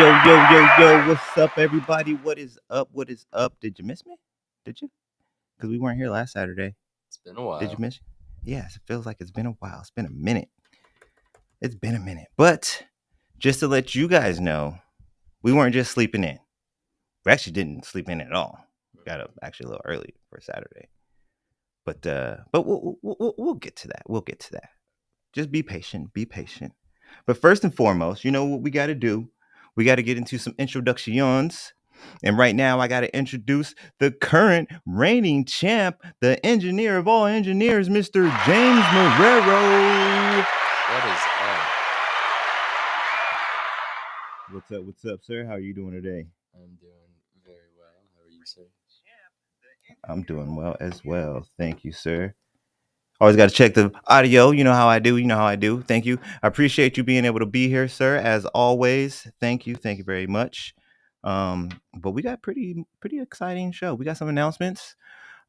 Yo, what's up, everybody? What is up? What is up? Did you miss me? Did you? Because we weren't here last Saturday. It's been a Did you while. miss? Yes, it feels like it's been a while. It's been a minute. It's been a minute. But just to let you guys know, we weren't just sleeping in. We actually didn't sleep in at all. We got up actually a little early for Saturday. But we'll get to that. We'll get to that. Just be patient. Be patient. But first and foremost, you know what we got to do? We got to get into some introductions. And right now, I got to introduce the current reigning champ, the engineer of all engineers, Mr. James Marrero. What is up? What's up, sir? How are you doing today? I'm doing very well. How are you, sir? I'm doing well as well. Thank you, sir. Always got to check the audio. You know how I do. You know how I do. Thank you. I appreciate you being able to be here, sir. As always, thank you. Thank you very much. But we got pretty exciting show. We got some announcements.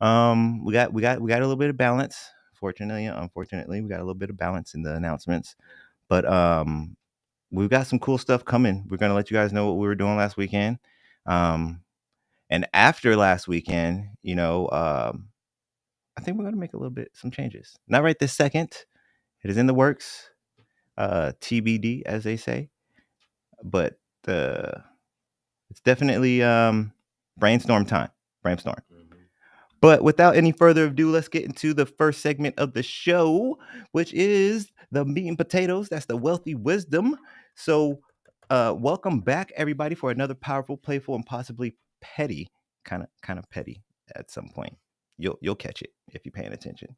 We got a little bit of balance. Fortunately, unfortunately, we got a little bit of balance in the announcements. But we've got some cool stuff coming. We're gonna let you guys know what we were doing last weekend. And after last weekend, I think we're gonna make some changes. Not right this second. It is in the works. TBD, as they say. But it's definitely brainstorm time. Brainstorm. But without any further ado, let's get into the first segment of the show, which is the meat and potatoes. That's the wealthy wisdom. So, welcome back, everybody, for another powerful, playful, and possibly petty, kind of petty at some point. You'll catch it if you're paying attention.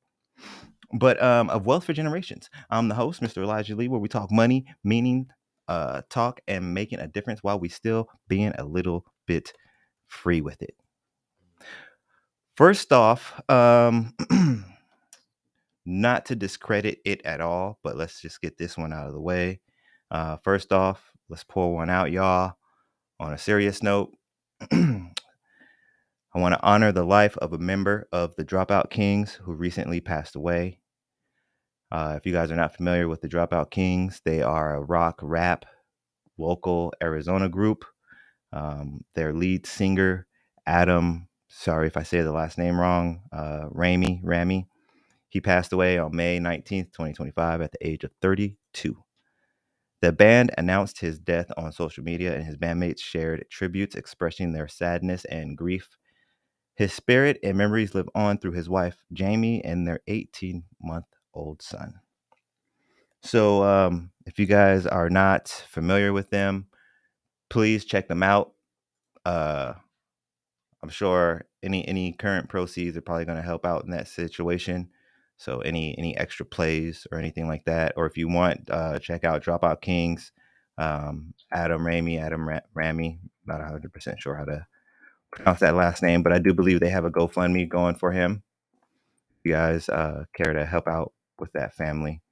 But of Wealth for Generations, I'm the host, Mr. Elijah Lee, where we talk money, meaning, talk, and making a difference while we still being a little bit free with it. First off, not to discredit it at all, but let's just get this one out of the way. First off, let's pour one out, y'all. On a serious note, I want to honor the life of a member of the Dropout Kings who recently passed away. If you guys are not familiar with the Dropout Kings, they are a rock rap local Arizona group. Their lead singer, Adam, sorry if I say the last name wrong, Ramy, he passed away on May 19th, 2025 at the age of 32. The band announced his death on social media, and his bandmates shared tributes expressing their sadness and grief. His spirit and memories live on through his wife, Jamie, and their 18-month-old son. So if you guys are not familiar with them, please check them out. I'm sure any current proceeds are probably going to help out in that situation. So any extra plays or anything like that, or if you want, check out Dropout Kings, Adam Ramy. Not 100% sure how to pronounce that last name, but I do believe they have a GoFundMe going for him. If you guys care to help out with that family.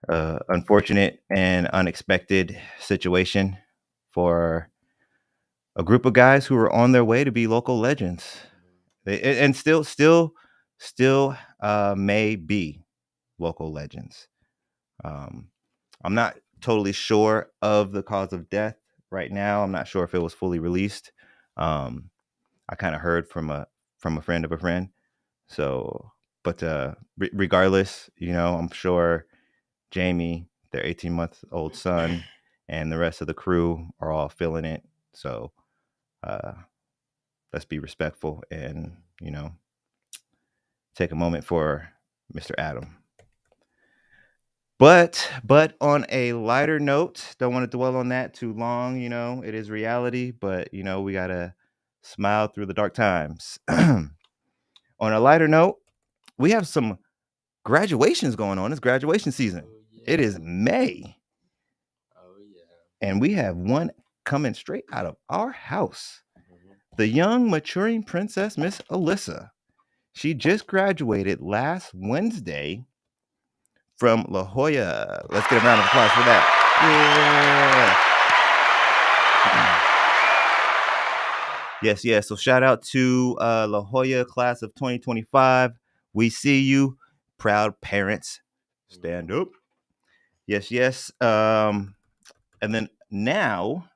Unfortunate and unexpected situation for a group of guys who were on their way to be local legends, and still may be local legends. I'm not totally sure of the cause of death right now. I'm not sure if it was fully released. I kind of heard from a friend of a friend. So, but regardless, I'm sure Jamie, their 18-month-old son, and the rest of the crew are all feeling it. So, let's be respectful and, take a moment for Mr. Adam. But on a lighter note, don't want to dwell on that too long. It is reality, but we gotta smile through the dark times. On a lighter note, we have some graduations going on. It's graduation season. Oh, yeah. It is May. Oh, yeah. And we have one coming straight out of our house. Mhm. The young maturing princess, Miss Alyssa. She just graduated last Wednesday from La Jolla. Let's get a round of applause for that. Yeah. Yes. So shout out to La Jolla class of 2025. We see you, proud parents. Stand up. Yes. And then now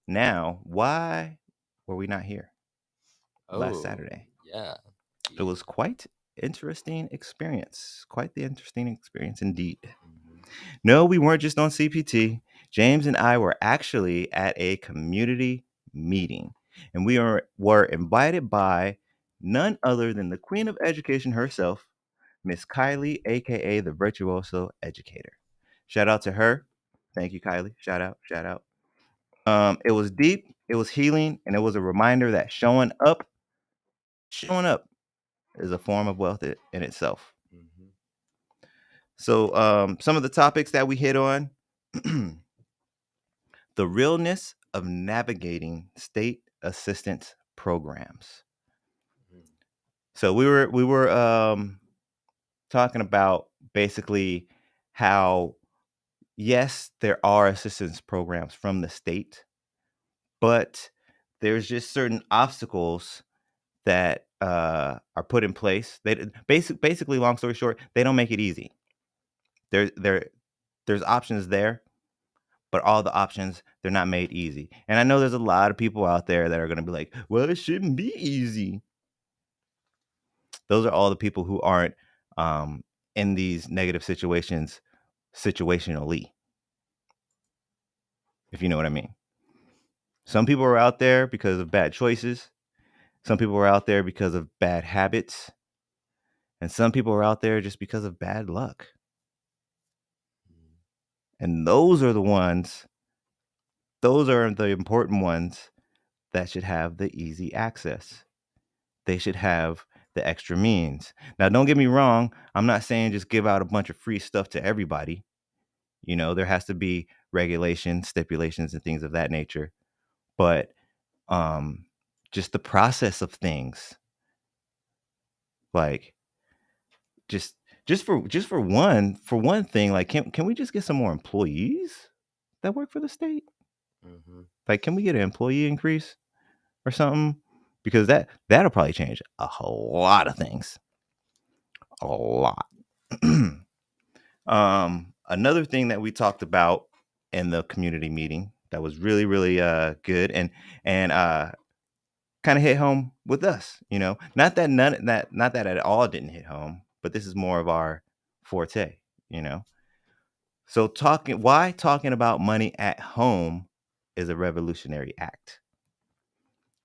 Now, why were we not here last Oh, Saturday? yeah. It was quite interesting experience. Quite the interesting experience indeed. Mm-hmm. No, we weren't just on CPT. James and I were actually at a community meeting, and we were invited by none other than the Queen of Education herself, Miss Kylie, aka the Virtuoso Educator. Shout out to her. Thank you, Kylie. Shout out, shout out. It was deep, it was healing, and it was a reminder that showing up is a form of wealth in itself. Mm-hmm. So, some of the topics that we hit on the realness of navigating state assistance programs. Mm-hmm. So we were talking about basically how yes, there are assistance programs from the state, but there's just certain obstacles that are put in place. They basically, long story short, they don't make it easy. There's options there, but all the options they're not made easy. And I know there's a lot of people out there that are going to be like, "Well, it shouldn't be easy." Those are all the people who aren't um, in these negative situations situationally, if you know what I mean. Some people are out there because of bad choices. Some people are out there because of bad habits, and some people are out there just because of bad luck. And those are the ones. Those are the important ones that should have the easy access. They should have the extra means. Now, don't get me wrong. I'm not saying just give out a bunch of free stuff to everybody. You know, there has to be regulations, stipulations, and things of that nature. But um, just the process of things, like just just for one thing, like can we just get some more employees that work for the state? Mm-hmm. Like, can we get an employee increase or something? Because that'll probably change a whole lot of things. A lot. Another thing that we talked about in the community meeting that was really, really good and kind of hit home with us, you know. Not that at all didn't hit home, but this is more of our forte, you know. So talking about money at home is a revolutionary act.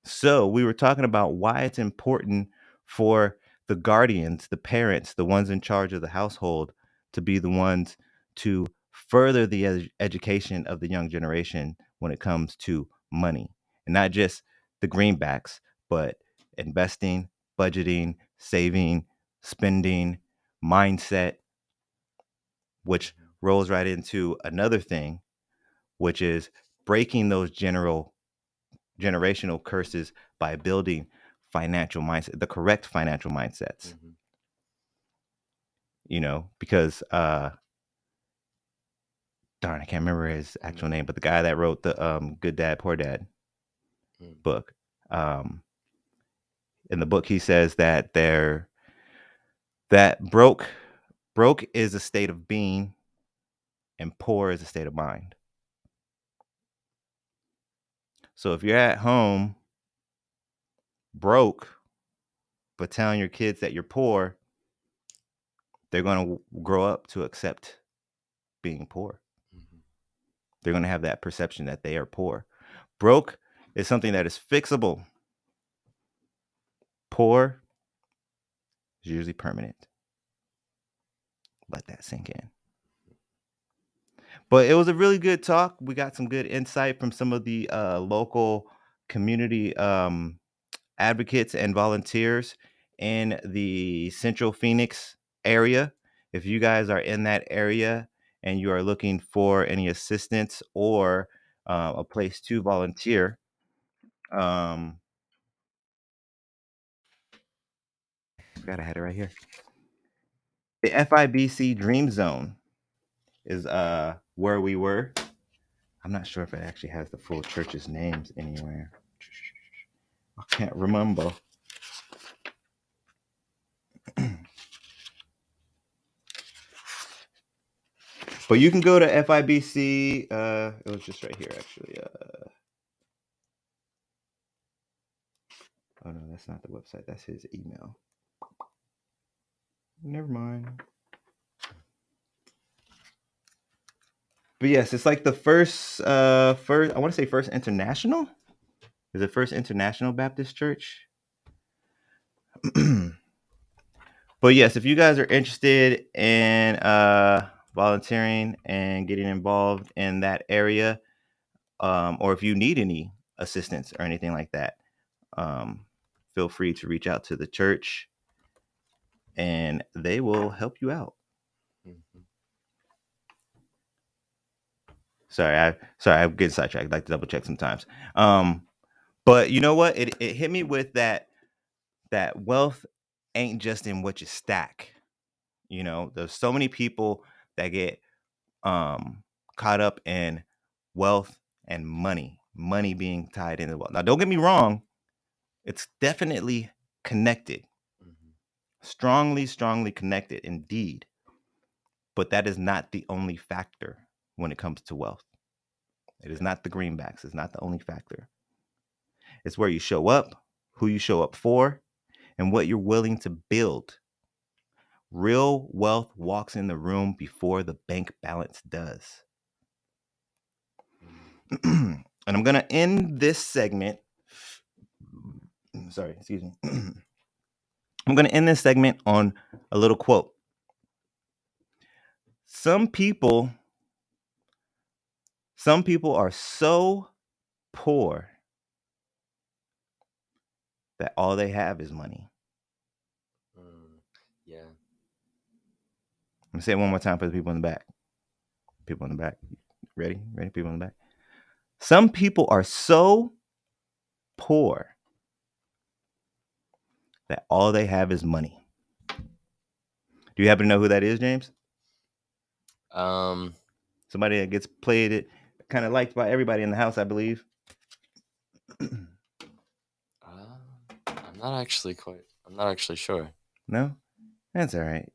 So we were talking about why it's important for the guardians, the parents, the ones in charge of the household to be the ones to further the education of the young generation when it comes to money. And not just the greenbacks, but investing, budgeting, saving, spending, mindset, which rolls right into another thing, which is breaking those generational curses by building financial mindset, the correct financial mindsets, Mm-hmm. you know, because darn, I can't remember his actual Mm-hmm. name, but the guy that wrote the Good Dad Poor Dad Mm-hmm. book, um in the book he says that that broke is a state of being and poor is a state of mind. So if you're at home broke but telling your kids that you're poor, they're going to grow up to accept being poor. Mm-hmm. They're going to have that perception that they are poor. Broke is something that is fixable. Poor is usually permanent. Let that sink in. But it was a really good talk. We got some good insight from some of the local community advocates and volunteers in the Central Phoenix area. If you guys are in that area and you are looking for any assistance or a place to volunteer, um, I forgot I had it right here. The FIBC Dream Zone is where we were. I'm not sure if it actually has the full church's names anywhere. I can't remember. But you can go to FIBC. It was just right here, actually. Oh no, that's not the website. That's his email. Never mind. But yes, it's like the first I want to say First International. Is it First International Baptist Church? But yes, if you guys are interested in volunteering and getting involved in that area, or if you need any assistance or anything like that, um, feel free to reach out to the church and they will help you out. Mhm. Sorry, I'm getting sidetracked. I like to double check sometimes. But you know what? It hit me with that wealth ain't just in what you stack. You know, there's so many people that get um caught up in wealth and money being tied into wealth. Now, don't get me wrong, it's definitely connected, Mhm. strongly connected indeed. But that is not the only factor when it comes to wealth. It is Yeah. not the greenbacks. It's not the only factor. It's where you show up, who you show up for, and what you're willing to build. Real wealth walks in the room before the bank balance does. Mm. And I'm going to end this segment. Sorry, excuse me. I'm going to end this segment on a little quote. Some people, some people are so poor that all they have is money. Mm. Yeah. I'm going to say it one more time for the people in the back. People in the back. Ready? Ready? People in the back. Some people are so poor that all they have is money. Do you happen to know who that is, James? Um. Somebody that gets played it, kind of liked by everybody in the house, I believe. I'm not actually quite. I'm not actually sure. No, that's all right.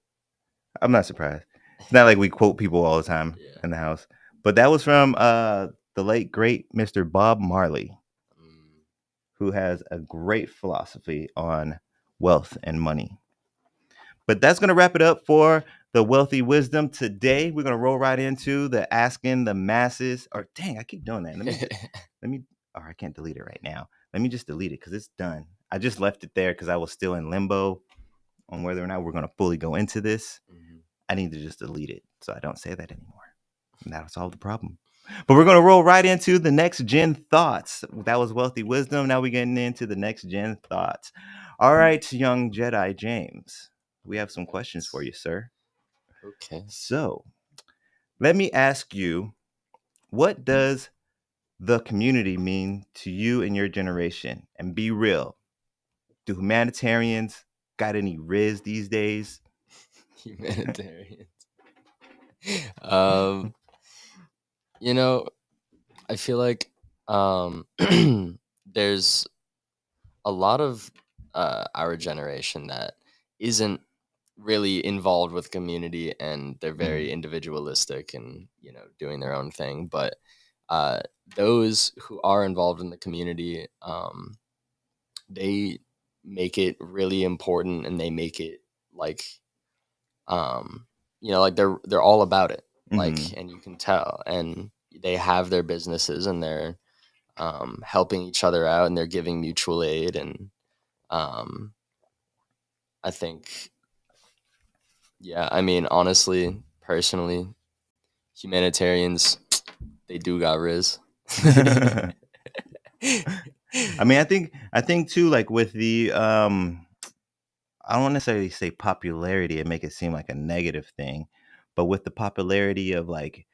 I'm not surprised. It's not like we quote people all the time Yeah. in the house, but that was from the late great Mr. Bob Marley, Mm. who has a great philosophy on wealth and money. But that's going to wrap it up for the wealthy wisdom today. We're going to roll right into the asking the masses. Or dang, I keep doing that. Let me. Or I can't delete it right now. Let me just delete it because it's done. I just left it there because I was still in limbo on whether or not we're going to fully go into this. Mhm. I need to just delete it so I don't say that anymore. And that'll solve the problem. But we're going to roll right into the next gen thoughts. That was wealthy wisdom. Now we're getting into the next gen thoughts. All right, young Jedi James, we have some questions for Right. you, sir. Okay. So let me ask you, what does the community mean to you and your generation? And be real. Do humanitarians got any riz these days? Humanitarians. Um. You know, I feel like um there's a lot of our generation that isn't really involved with community, and they're very Mhm. individualistic and doing their own thing. But uh, those who are involved in the community, they make it really important, and they make it like um, like they're all about it. Like, Mhm. and you can tell, and they have their businesses, and they're helping each other out, and they're giving mutual aid. And um, I think, yeah, I mean, honestly, personally, humanitarians, they do got riz. I mean, I think too, like with the I don't want to necessarily say popularity and make it seem like a negative thing, but with the popularity of like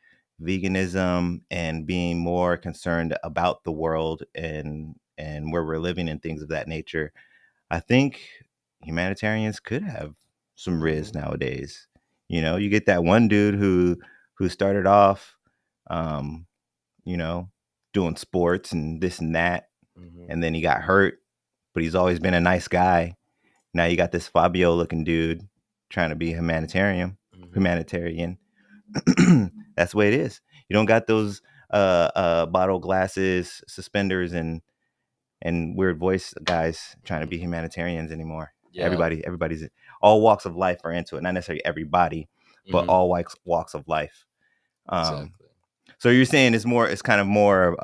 veganism and being more concerned about the world and where we're living and things of that nature, I think humanitarians could have some riz Mhm, nowadays. You know, you get that one dude who started off, um, you know, doing sports and this and that, mhm, and then he got hurt, but he's always been a nice guy. Now you got this Fabio looking dude trying to be mhm, humanitarian. That's the way it is. You don't got those bottle glasses, suspenders, and and weird voice guys trying to be humanitarians anymore. Yeah. Everybody's all walks of life are into it. Not necessarily everybody, but Hmm. all walks of life. Um, Exactly. so you're saying it's kind of more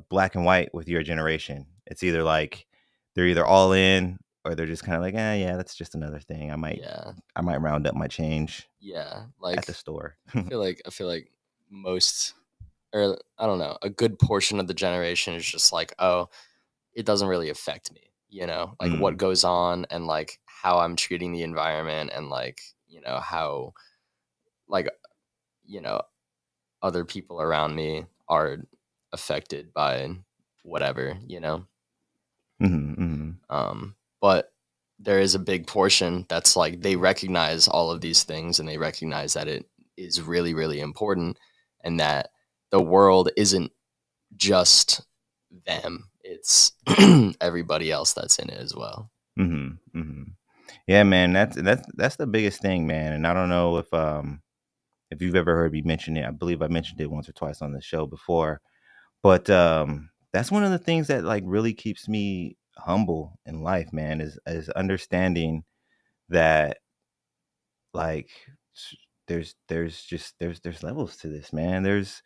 black and white with your generation. It's either like they're either all in or they're just kind of like, yeah, that's just another thing. Yeah. I might round up my change Yeah. at the Like store. I feel like most, or I don't know, a good portion of the generation is just like, oh, it doesn't really affect me, like what Mm, goes on and like how I'm treating the environment and like, how like, you know, other people around me are affected by whatever. mm, mm, But there is a big portion that's like they recognize all of these things and they recognize that it is really, really important and that the world isn't just them. It's everybody else that's in it as well. mm, mm. Yeah, man, that's the biggest thing, man. And I don't know if you've ever heard me mention it. I believe I mentioned it once or twice on the show before. But that's one of the things that like really keeps me humble in life, man, is understanding that like there's levels to this, man. There's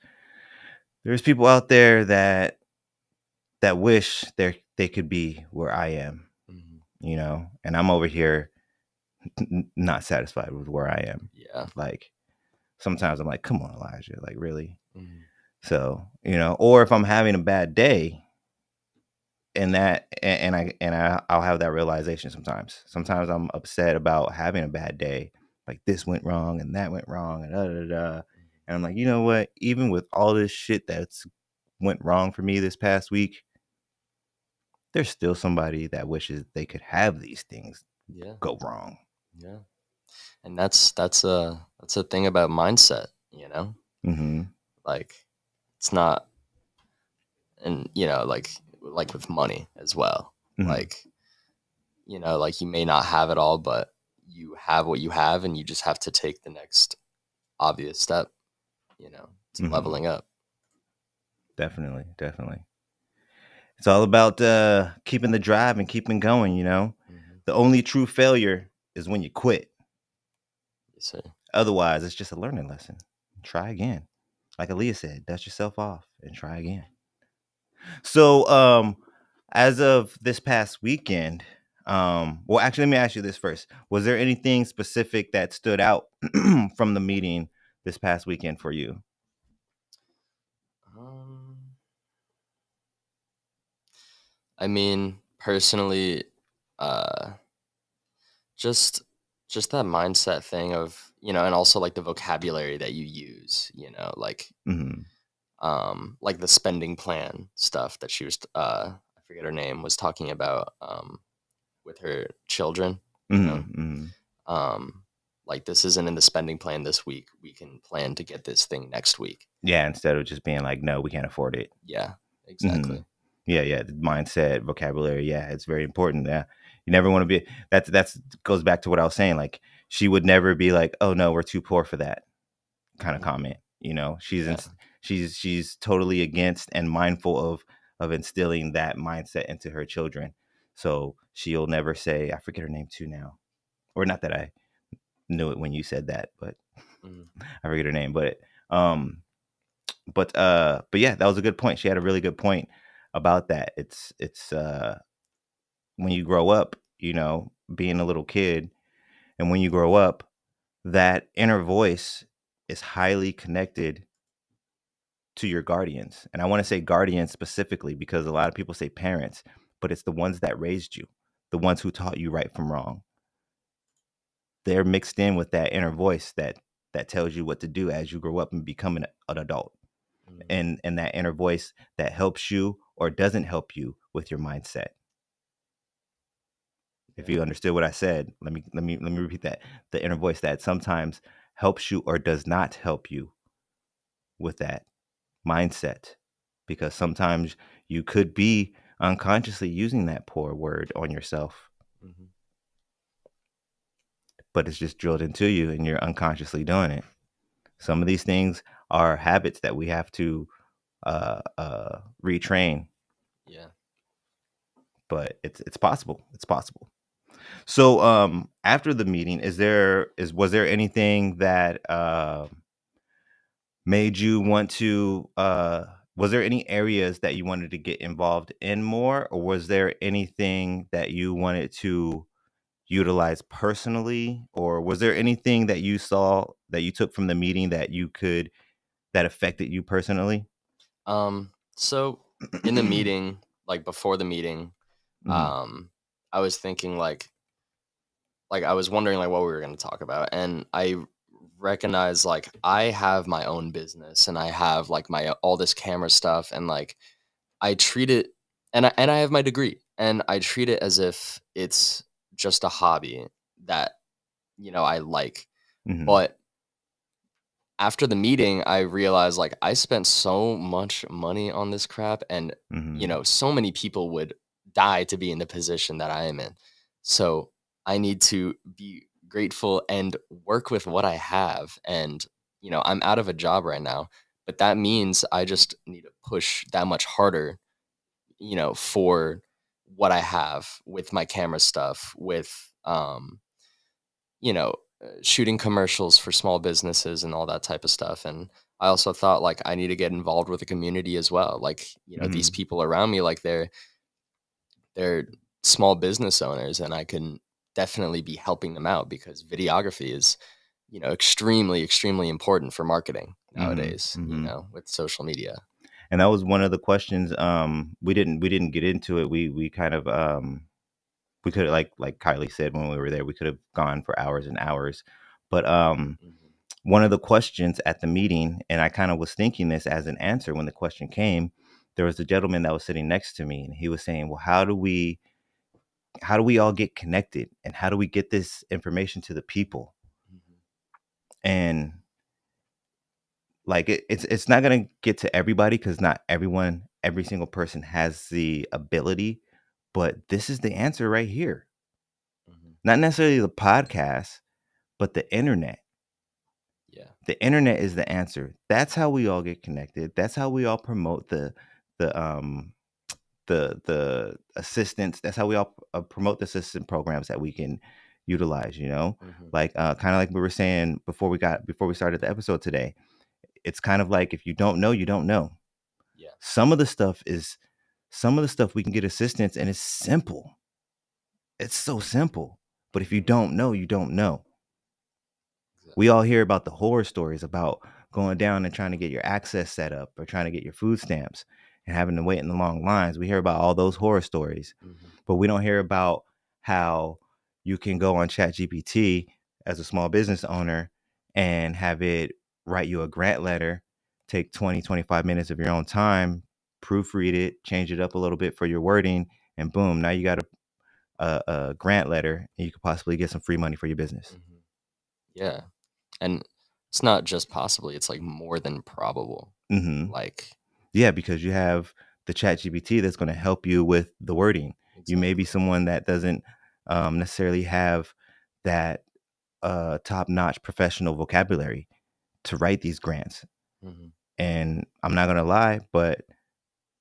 people out there that wish they could be where I am, Mhm. and I'm over here not satisfied with where I am. Yeah. Like sometimes I'm like, come on, Elijah, like really. Mhm. So or if I'm having a bad day, I'll have that realization sometimes. Sometimes I'm upset about having a bad day, like this went wrong and that went wrong and da da da. And I'm like, you know what? Even with all this shit that's went wrong for me this past week, there's still somebody that wishes they could have these things Yeah. go wrong. Yeah. And that's a thing about mindset. Mm-hmm. Like it's not, and like with money as well. Mm-hmm. Like, like you may not have it all, but you have what you have and you just have to take the next obvious step, to Mm-hmm. leveling up. Definitely, definitely. It's all about keeping the drive and keeping going. Hmm. The only true failure is when you quit. Yes, sir. Otherwise, it's just a learning lesson. Try again. Like Aaliyah said, dust yourself off and try again. So, as of this past weekend, well, actually, let me ask you this first. Was there anything specific that stood out from the meeting this past weekend for you? Um, I mean, personally, uh, just just that mindset thing of, and also like the vocabulary that you use, Mm-hmm. like the spending plan stuff that she was, I forget her name, was talking about, with her children, you know, Mm-hmm. Mm-hmm. um, like this isn't in the spending plan this week. We can plan to get this thing next week. Yeah, instead of just being like, no, we can't afford it. Yeah, Mm-hmm. exactly. Yeah, yeah. The mindset, vocabulary. Yeah, it's very important. Yeah, you never want to be. That's goes back to what I was saying. Like she would never be like, "Oh no, we're too poor for that" kind of Hmm. comment. Yeah. She's totally against and mindful of instilling that mindset into her children. So she'll never say, I forget her name too now, or not that I knew it when you said that, but Hmm. I forget her name. Um, but yeah, that was a good point. She had a really good point about that. It's when you grow up, being a little kid, and when you grow up, that inner voice is highly connected to your guardians. And I want to say guardians specifically because a lot of people say parents, but it's the ones that raised you, the ones who taught you right from wrong. They're mixed in with that inner voice that tells you what to do as you grow up and become an adult. Hmm. And that inner voice that helps you or doesn't help you with your mindset. If Yeah. you understood what I said, let me repeat that. The inner voice that sometimes helps you or does not help you with that mindset, because sometimes you could be unconsciously using that poor word on yourself, Hmm. but it's just drilled into you and you're unconsciously doing it. Some of these things are habits that we have to retrain. Yeah. but it's possible. It's possible. So after the meeting, was there anything that made you want to was there any areas that you wanted to get involved in more, or was there anything that you wanted to utilize personally, or was there anything that you saw that you took from the meeting that affected you personally? So in the meeting, like before the meeting, Mhm, um, I was thinking like I was wondering like what we were going to talk about, and I recognize like I have my own business and I have like my all this camera stuff, and like I treat it, and I have my degree, and I treat it as if it's just a hobby that I like. mhm, But after the meeting, I realized like I spent so much money on this crap, and mhm, so many people would die to be in the position that I am in. So I need to be grateful and work with what I have. And I'm out of a job right now, but that means I just need to push that much harder, for what I have with my camera stuff, with you know, shooting commercials for small businesses and all that type of stuff. And I also thought like I need to get involved with the community as well. Like, these mhm, people around me, like they're small business owners, and I can definitely be helping them out because videography is, extremely, extremely important for marketing mhm, nowadays, mhm. with social media. And that was one of the questions. We didn't get into it. We kind of we could, like Kylie said when we were there, we could have gone for hours and hours. But Mhm. one of the questions at the meeting, and I kind of was thinking this as an answer when the question came, there was a gentleman that was sitting next to me, and he was saying, "Well, how do we all get connected, and how do we get this information to the people?" Mhm. And like it's not gonna get to everybody because not every single person has the ability, but this is the answer right here. Mhm. Not necessarily the podcast, but the internet. Yeah. The internet is the answer. That's how we all get connected. That's how we all promote the the assistance. That's how we all promote the assistant programs that we can utilize. Mhm. Like kind of like we were saying before we started the episode today. It's kind of like if you don't know, you don't know. Yeah. Some of the stuff is some of the stuff we can get assistance, and it's simple. It's so simple. But if you Mhm. don't know, you don't know. We Exactly. all hear about the horror stories about going down and trying to get your access set up or trying to get your food stamps and having to wait in the long lines. We hear about all those horror stories, Mhm. but we don't hear about how you can go on ChatGPT as a small business owner and have it write you a grant letter, take 20, 25 minutes of your own time, proofread it, change it up a little bit for your wording, and boom, now you got a grant letter and you could possibly get some free money for your business. Mhm. Yeah. And it's not just possibly, it's like more than probable. Hmm. Like, Yeah, because you have the chat GPT that's going to help you with the wording. You may be exactly. someone that doesn't necessarily have that top-notch professional vocabulary to write these grants. Mhm. And I'm not going to lie, but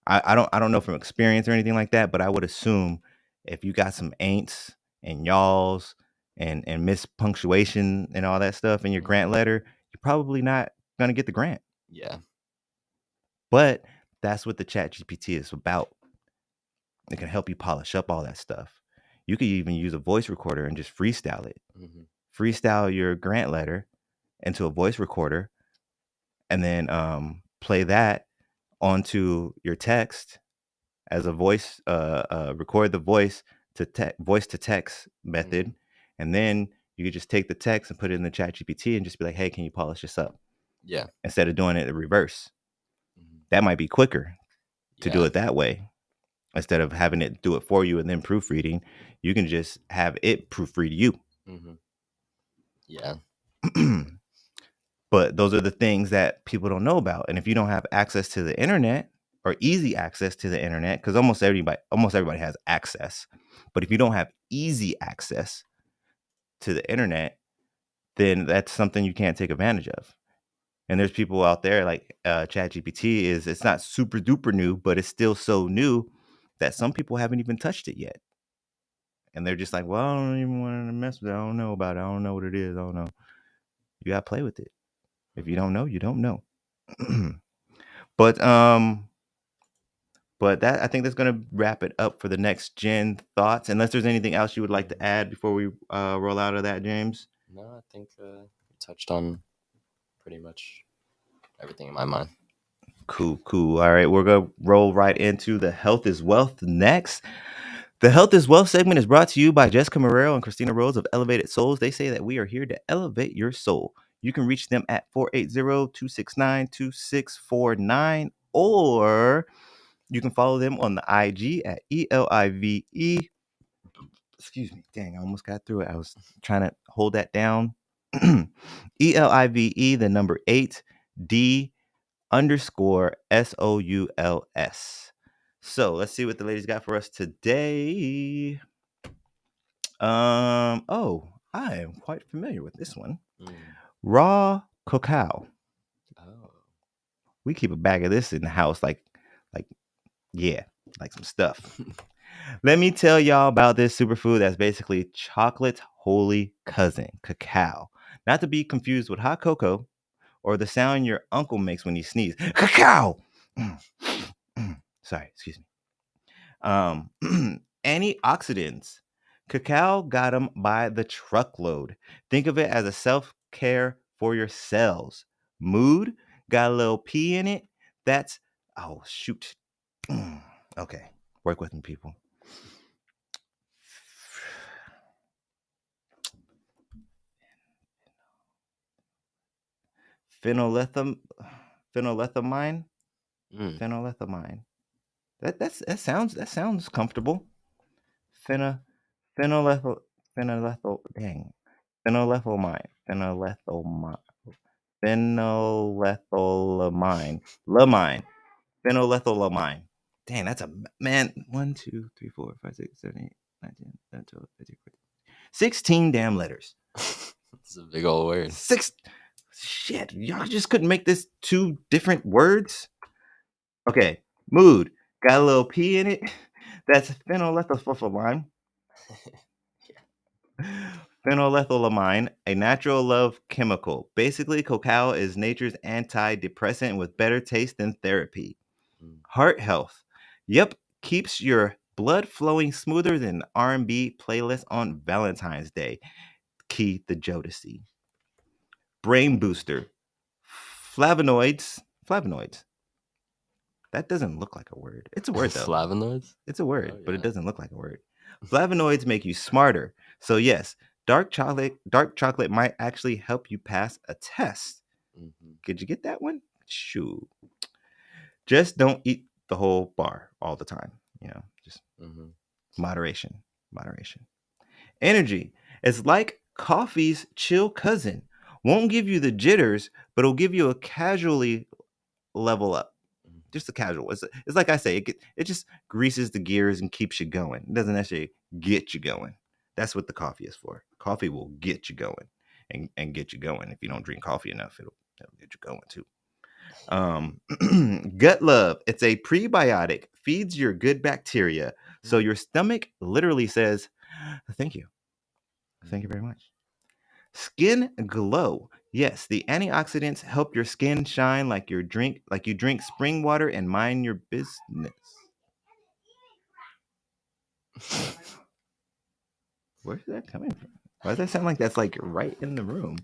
I don't know from experience or anything like that, but I would assume if you got some ain'ts and y'alls and mispunctuation and all that stuff in your Mhm. grant letter, you're probably not going to get the grant. Yeah. But that's what the chat GPT is about. It can help you polish up all that stuff. You could even use a voice recorder and just freestyle it. Mhm. Freestyle your grant letter into a voice recorder and then play that onto your text as a voice, record the voice to text method. Mhm. And then you could just take the text and put it in the chat GPT and just be like, hey, can you polish this up? Yeah. Instead of doing it in reverse. Mhm. That might be quicker to do Yeah. it that way. Instead of having it do it for you and then proofreading, you can just have it proofread you. Mhm. Yeah. But those are the things that people don't know about. And if you don't have access to the internet or easy access to the internet, because almost everybody has access. But if you don't have easy access to the internet, then that's something you can't take advantage of. And there's people out there like ChatGPT it's not super duper new, but it's still so new that some people haven't even touched it yet. And they're just like, well, I don't even want to mess with it. I don't know about it. I don't know what it is. I don't know. You got to play with it. If you don't know, you don't know. but but that I think that's gonna wrap it up for the next gen thoughts. Unless there's anything else you would like to add before we roll out of that, James. No, I think we touched on pretty much everything in my mind. Cool. All right, we're gonna roll right into the health is wealth next. The Health is Wealth segment is brought to you by Jessica Morero and Christina Rose of Elevated Souls. They say that we are here to elevate your soul. You can reach them at 480-269-2649, or you can follow them on the IG at ELIVE. Excuse me. Dang, I almost got through it. I was trying to hold that down. ELIVE, the number 8D underscore SOULS. So let's see what the ladies got for us today. Oh, I am quite familiar with this one. Raw cacao. Oh. We keep a bag of this in the house, like some stuff. Let me tell y'all about this superfood that's basically chocolate's holy cousin, cacao. Not to be confused with hot cocoa or the sound your uncle makes when he sneezes. Cacao! Sorry, excuse me. Antioxidants. Cacao got them by the truckload. Think of it as a self-care for your cells. Mood, got a little pee in it. That's, oh, shoot. Okay, work with me, people. Phenylethamine. Phenylethamine. That sounds comfortable. Phenylethyl dang. Phenylethylamine. Lamine. Phenylethylamine. Dang, that's a man. 1, 2, 3, 4, 5, 6, 7, 8, 9, 10, 11, 12, 13, 14, 16 damn letters. It's a big old word. Shit, y'all just couldn't make this 2 different words? Okay, mood. Got a little P in it. That's phenylethylamine. Phenylethylamine, a natural love chemical. Basically, cacao is nature's antidepressant with better taste than therapy. Heart health. Yep, keeps your blood flowing smoother than R&B playlist on Valentine's Day. Keith the Jodeci. Brain booster. Flavonoids. That doesn't look like a word. It's a word though. Flavonoids? It's a word, but it doesn't look like a word. Flavonoids make you smarter. So yes, dark chocolate might actually help you pass a test. Could you get that one? Shoot. Just don't eat the whole bar all the time. Just moderation. Energy. It's like coffee's chill cousin. Won't give you the jitters, but it'll give you a casually level up. Just a casual. It's like I say, it just greases the gears and keeps you going. It doesn't necessarily get you going. That's what the coffee is for. Coffee will get you going and get you going. If you don't drink coffee enough, it'll get you going too. Gut love. It's a prebiotic, feeds your good bacteria. So your stomach literally says, thank you. Thank you very much. Skin glow. Yes, the antioxidants help your skin shine like you drink spring water and mind your business. Where's that coming from? Why does that sound like that's like right in the room?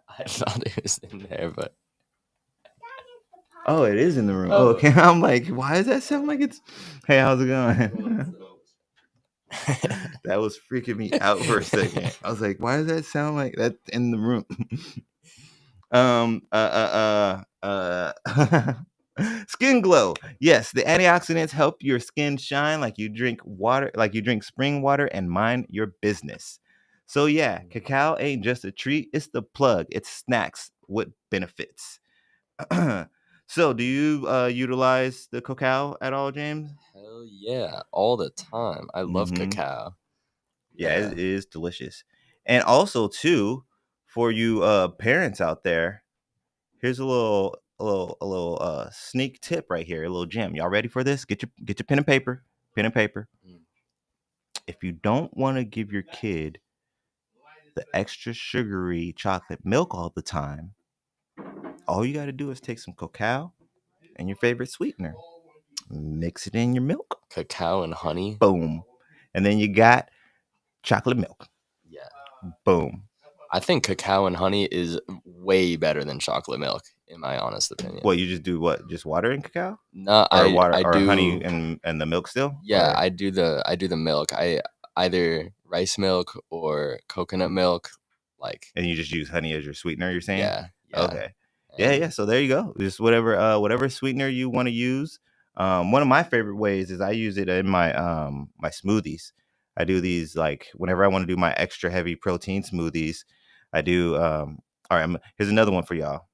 I thought it was in there, but oh, it is in the room. Oh, okay. I'm like, why does that sound like it's? Hey, how's it going? That was freaking me out for a second. I was like, why does that sound like that's in the room? Skin glow. Yes, the antioxidants help your skin shine like you drink spring water and mind your business. So yeah, cacao ain't just a treat, it's the plug. It's snacks with benefits. So do you utilize the cacao at all, James? Hell yeah, all the time. I love cacao. Yeah, it is delicious. And also too, for you parents out there, here's a little sneak tip right here, a little gem. Y'all ready for this? Get your pen and paper. pen and paper. Mm. If you don't want to give your kid the extra sugary chocolate milk all the time, all you got to do is take some cacao and your favorite sweetener, mix it in your milk, Cacao and honey. boom, and then you got chocolate milk, Yeah. boom. I think cacao and honey is way better than chocolate milk, in my honest opinion. What, you just do what? Just water and cacao, No, or water I or honey do. and the milk still? Yeah, Or, I do the milk. I either rice milk or coconut milk. Like, and you just use honey as your sweetener, you're saying? yeah, yeah. Okay. Yeah, And yeah. So there you go. Just whatever sweetener you want to use. One of my favorite ways is I use it in my smoothies. I do these like whenever I want to do my extra heavy protein smoothies. I do all right, here's another one for y'all,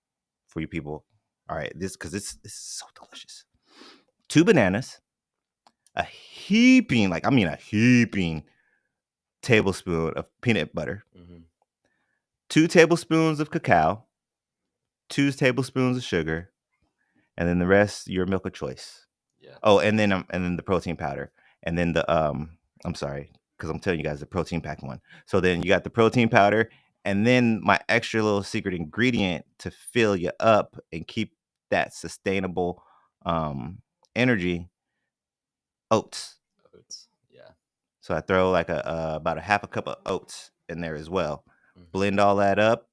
for you people. All right, this because it's so delicious. 2 bananas, a heaping, like I mean a heaping tablespoon of peanut butter, mhm, 2 tablespoons of cacao, 2 tablespoons of sugar, and then the rest your milk of choice. yeah. Oh, and then the protein powder, and then I'm sorry, because I'm telling you guys the protein packed one. So then you got the protein powder, and then my extra little secret ingredient to fill you up and keep that sustainable energy, oats. Oats. Yeah. So I throw like about a half a cup of oats in there as well. Mhm. Blend all that up.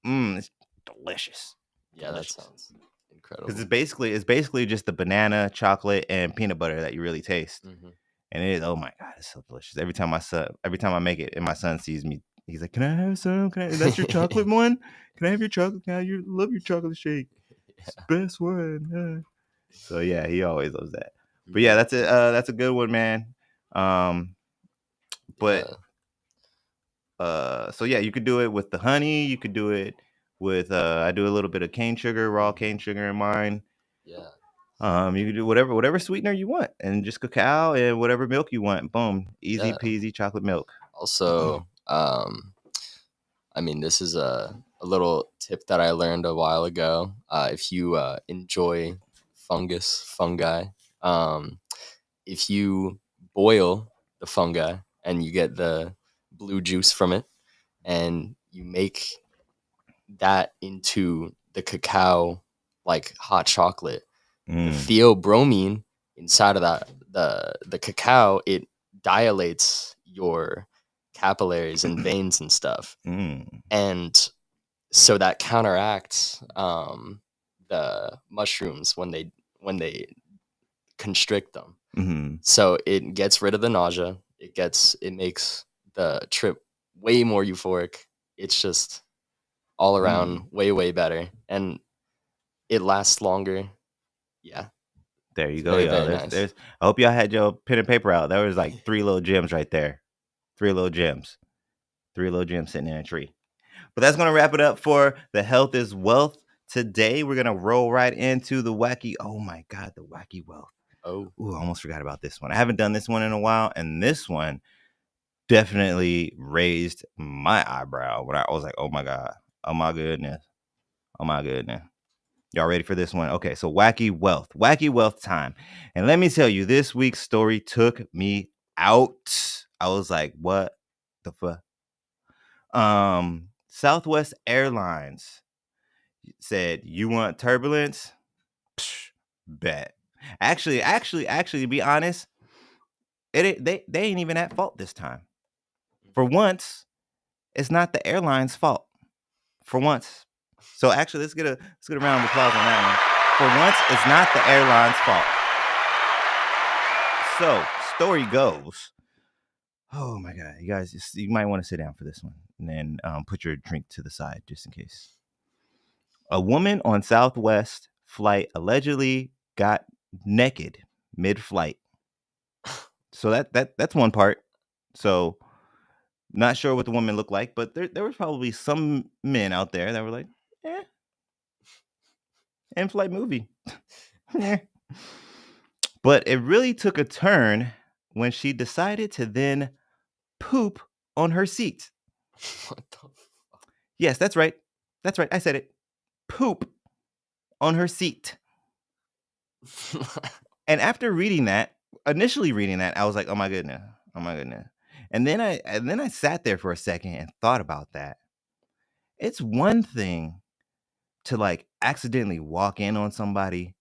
It's delicious. Yeah, that Delicious. sounds Because incredible. it's basically just the banana, chocolate, and peanut butter that you really taste. Mhm. And it is, oh my God, it's so delicious. Every time I make it and my son sees me, he's like, "Can I have some? That's your chocolate one? Can I have your chocolate? Love your chocolate shake. It's the best one." So yeah, he always loves that. But yeah, Mhm. that's a good one, man. But Yeah. so yeah, you could do it with the honey, you could do it with I do a little bit of cane sugar, raw cane Mhm. sugar in mine. Yeah. You can do whatever sweetener you want, and just cacao and whatever milk you want. Boom, easy Yeah. peasy chocolate milk. Also, I mean, this is a little tip that I learned a while ago. If you enjoy fungi, um, if you boil the fungi and you get the blue juice from it, and you make that into the cacao, like hot chocolate, the Mm, theobromine inside of the cacao, it dilates your capillaries and veins and stuff, mm, and so that counteracts the mushrooms when they constrict them. mhm, So it gets rid of the nausea. It makes the trip way more euphoric. It's just all mm. around way better, and it lasts longer. Yeah, There you it's go, very y'all. very There's nice. there's. I hope y'all had your pen and paper out. There was like 3 little gems right there. 3 little gems. 3 little gems sitting in a tree. But that's gonna wrap it up for the health is wealth. Today we're gonna roll right into the wacky. Oh my God, the wacky wealth. Oh, Ooh, I almost forgot about this one. I haven't done this one in a while, and this one definitely raised my eyebrow when I was like, "Oh my God, oh my goodness, oh my goodness." Y'all ready for this one? Okay, so wacky wealth time. And let me tell you, this week's story took me out. I was like, "What the fuck?" Southwest Airlines said, "You want turbulence? Psh, bet." Actually, to be honest, they ain't even at fault this time. For once, it's not the airline's fault. For once. So actually, let's get a round of applause on that one. For once, it's not the airline's fault. So, story goes. Oh my God, you guys, you might want to sit down for this one, and then put your drink to the side just in case. A woman on Southwest flight allegedly got naked mid-flight. So that's one part. So not sure what the woman looked like, but there was probably some men out there that were like, "Eh, in-flight movie." Eh. But it really took a turn when she decided to then poop on her seat. what the? Yes, that's right. That's right. I said it. Poop on her seat. F- And after reading that, initially reading that, I was like, "Oh my goodness, oh my goodness," and then I sat there for a second and thought about that. It's one thing to like accidentally walk in on somebody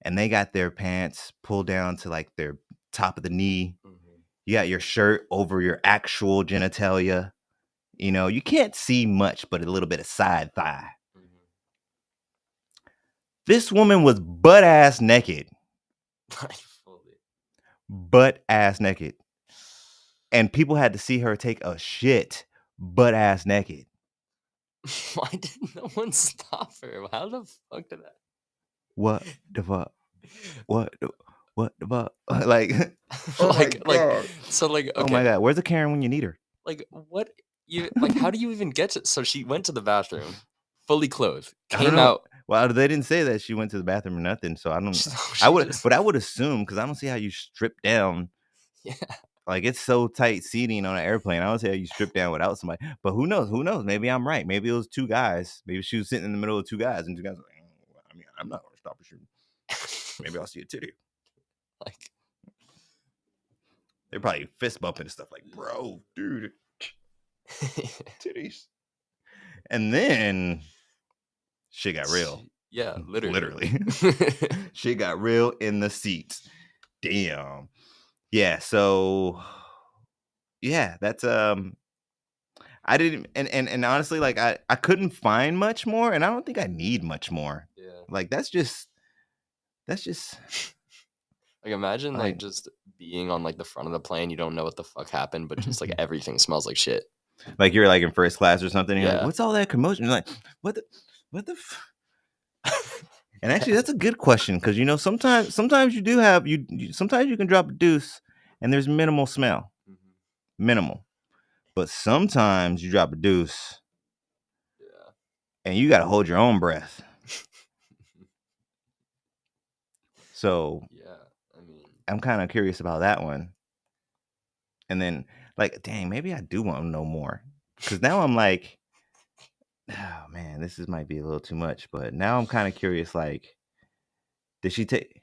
and they got their pants pulled down to like their top of the knee. Mhm. You got your shirt over your actual genitalia. You know, you can't see much but a little bit of side thigh. Mhm. This woman was butt ass naked. Like fully. Butt ass naked. And people had to see her take a shit butt ass naked. Why did no one stop her? How the fuck did that? What the fuck? What the fuck? Like, oh my Like god. so like Oh my okay. god. Where's the Karen when you need her? Like what you like how do you even get to so she went to the bathroom fully clothed, I don't came know. out Well, they didn't say that she went to the bathroom or nothing, so I don't. I she would, just but I would assume because I don't see how you strip down. yeah. Like it's so tight seating on an airplane. I don't see how you strip down without somebody. But who knows? Who knows? Maybe I'm right. Maybe it was two guys. Maybe she was sitting in the middle of two guys, and two guys were like, "Oh, I mean, I'm not gonna stop her shooting. Maybe I'll see a titty." Like They're probably fist bumping and stuff like, "Bro, dude, titties." And then shit got real. yeah, literally. Literally, shit got real in the seats. Damn. Yeah. So yeah, that's I didn't and honestly, like I couldn't find much more, and I don't think I need much more. Yeah. Like that's just Like imagine like like just being on like the front of the plane, you don't know what the fuck happened, but just like everything smells like shit. like you're like in first class or something. And you're like, Yeah. what's all that commotion? You're like, what the. And actually, that's a good question because you know sometimes you do have sometimes you can drop a deuce and there's minimal smell, Mhm. minimal. But sometimes you drop a deuce Yeah. and you got to hold your own breath. So Yeah. I mean, I'm kind of curious about that one. And then like, dang, maybe I do want to know more because now I'm like, oh man, might be a little too much. But now I'm kind of curious. Like, did she take?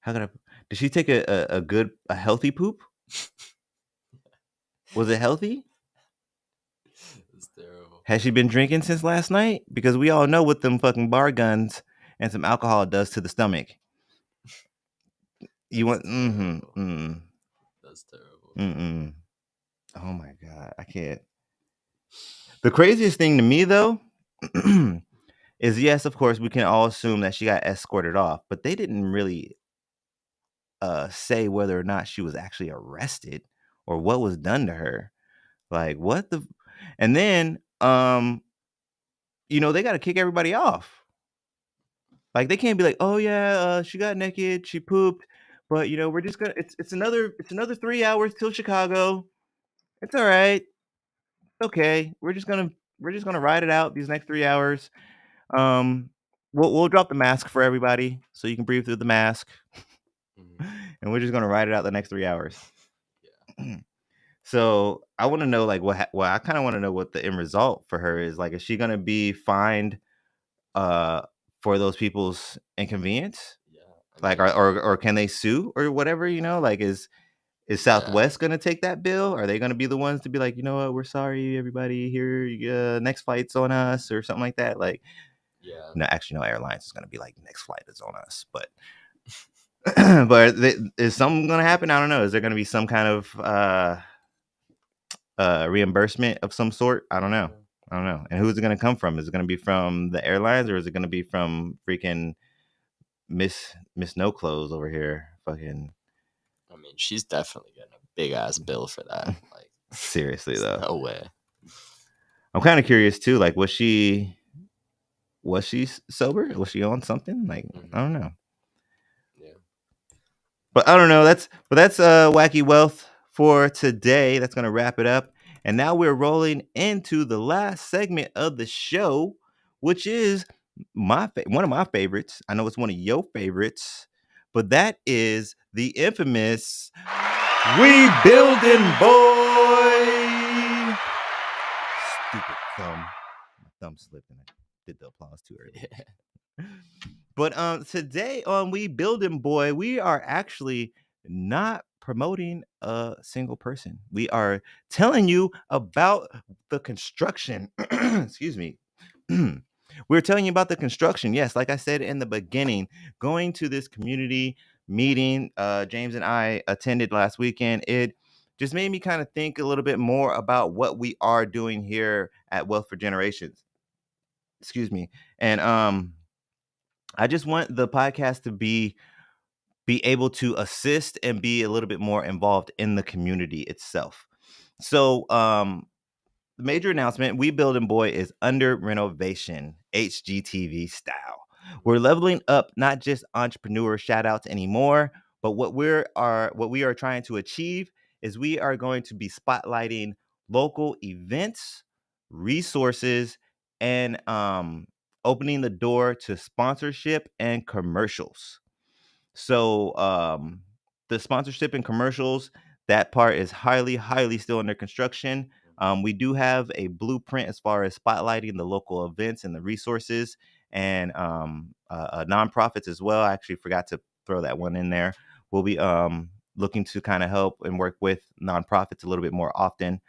How could I? Did she take a healthy poop? Was it healthy? it's terrible. Has she been drinking since last night? Because we all know what them fucking bar guns and some alcohol does to the stomach. You That's want terrible. mm, That's terrible. mm. Oh my god, I can't. The craziest thing to me though is yes, of course, we can all assume that she got escorted off, but they didn't really say whether or not she was actually arrested or what was done to her. Like what the and then you know, they got to kick everybody off. Like they can't be like, "Oh yeah, she got naked, she pooped, but you know, we're just gonna it's another 3 hours till Chicago. It's all right, okay. We're just gonna ride it out these next 3 hours. Um, we'll drop the mask for everybody so you can breathe through the mask, Mhm. and we're just gonna ride it out the next 3 hours." Yeah. So I want to know like well, I kind of want to know what the end result for her is. Like, is she gonna be fined uh for those people's inconvenience? Yeah. I Like, mean, or can they sue or whatever? You know, like is yeah. Southwest gonna take that bill? Are they gonna be the ones to be like, you know what, we're sorry, everybody. Here, next flight's on us or something like that? Like, Yeah. no, actually, no. Airlines is gonna be like, next flight is on us. But is something gonna happen? I don't know. Is there gonna be some kind of reimbursement of some sort? I don't know. Yeah. I don't know. And who's it gonna come from? Is it gonna be from the airlines or is it gonna be from freaking Miss No Clothes over here? Fucking I mean, she's definitely getting a big ass bill for that. Like, seriously there's though. no way. I'm kind of curious too. Like, was she sober? Was she on something? Like, I Hmm. don't know. Yeah. But I don't know. That's wacky wealth for today. That's gonna wrap it up. And now we're rolling into the last segment of the show, which is one of my favorites. I know it's one of your favorites, but that is the infamous "We Building Boy." Stupid thumb. My thumb slipped and I did the applause too early. Yeah. But today on We Building Boy, we are actually not promoting a single person. We are telling you about the construction. Excuse me. We're telling you about the construction. Yes, like I said in the beginning, going to this community meeting James and I attended last weekend, it just made me kind of think a little bit more about what we are doing here at Wealth for Generations. Excuse me. And I just want the podcast to be able to assist and be a little bit more involved in the community itself. So, the major announcement, We Building Boy is under renovation, HGTV style. We're leveling up not just entrepreneur shout outs anymore, but what we are trying to achieve is we are going to be spotlighting local events, resources, and opening the door to sponsorship and commercials. So the sponsorship and commercials, that part is highly still under construction. We do have a blueprint as far as spotlighting the local events and the resources and nonprofits as well. I actually forgot to throw that one in there. We'll be looking to kind of help and work with nonprofits a little bit more often.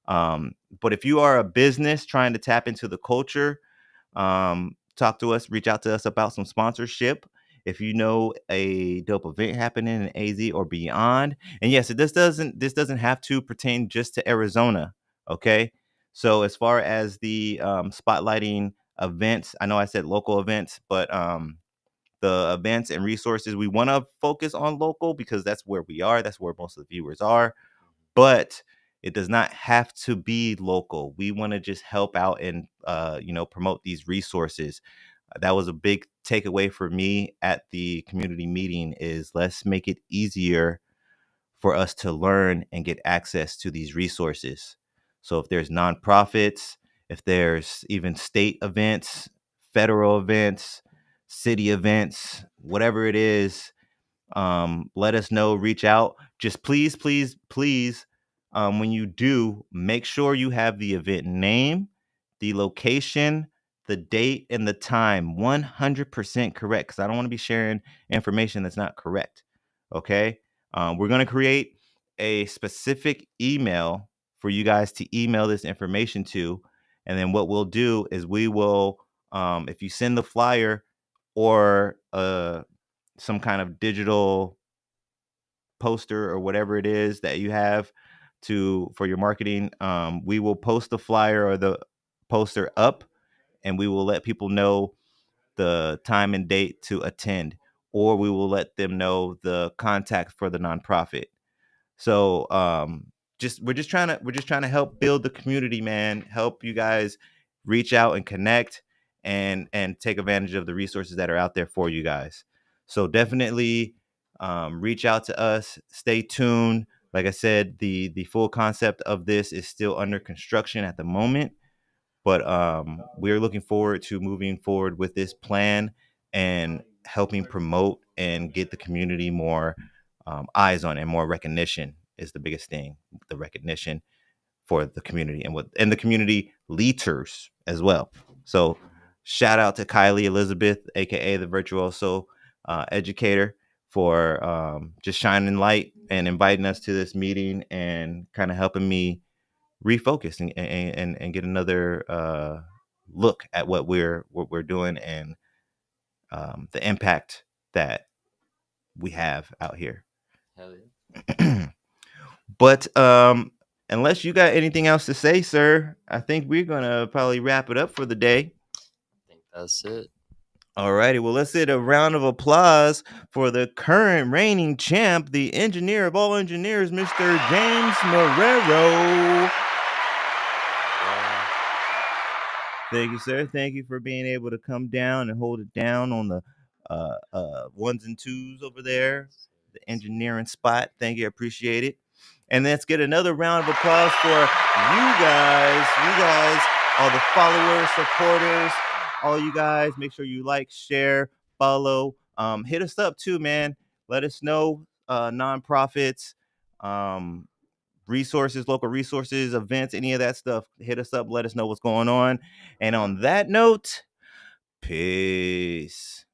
But if you are a business trying to tap into the culture, talk to us, reach out to us about some sponsorship. If you know a dope event happening in AZ or beyond, and yes, this doesn't have to pertain just to Arizona. Okay, so as far as the spotlighting events, I know I said local events, but the events and resources we want to focus on local because that's where we are. That's where most of the viewers are, but it does not have to be local. We want to just help out and promote these resources. That was a big takeaway for me at the community meeting is let's make it easier for us to learn and get access to these resources. So if there's nonprofits, if there's even state events, federal events, city events, whatever it is, let us know, reach out. Just please, when you do, make sure you have the event name, the location, the date, and the time 100% correct, because I don't want to be sharing information that's not correct. Okay. We're going to create a specific email for you guys to email this information to. And then what we'll do is we will, if you send the flyer or some kind of digital poster or whatever it is that you have to for your marketing, we will post the flyer or the poster up, and we will let people know the time and date to attend, or we will let them know the contact for the nonprofit. So just we're just trying to help build the community, man. Help you guys reach out and connect and take advantage of the resources that are out there for you guys. So definitely reach out to us. Stay tuned. Like I said, the full concept of this is still under construction at the moment, but we're looking forward to moving forward with this plan and helping promote and get the community more eyes on it, and more recognition is the biggest thing. The recognition for the community and the community leaders as well. So shout out to Kylie Elizabeth, aka the virtuoso educator, for just shining light and inviting us to this meeting and kind of helping me refocus and get another look at what we're doing and the impact that we have out here. Hell yeah. But unless you got anything else to say, sir, I think we're gonna probably wrap it up for the day. I think that's it. All righty. Well, let's hit a round of applause for the current reigning champ, the engineer of all engineers, Mr. James Marrero. Yeah. Thank you, sir. Thank you for being able to come down and hold it down on the ones and twos over there, the engineering spot. Thank you. I appreciate it. And let's get another round of applause for you guys. You guys, all the followers, supporters, all you guys. Make sure you like, share, follow. Hit us up too, man. Let us know nonprofits, resources, local resources, events, any of that stuff. Hit us up. Let us know what's going on. And on that note, peace.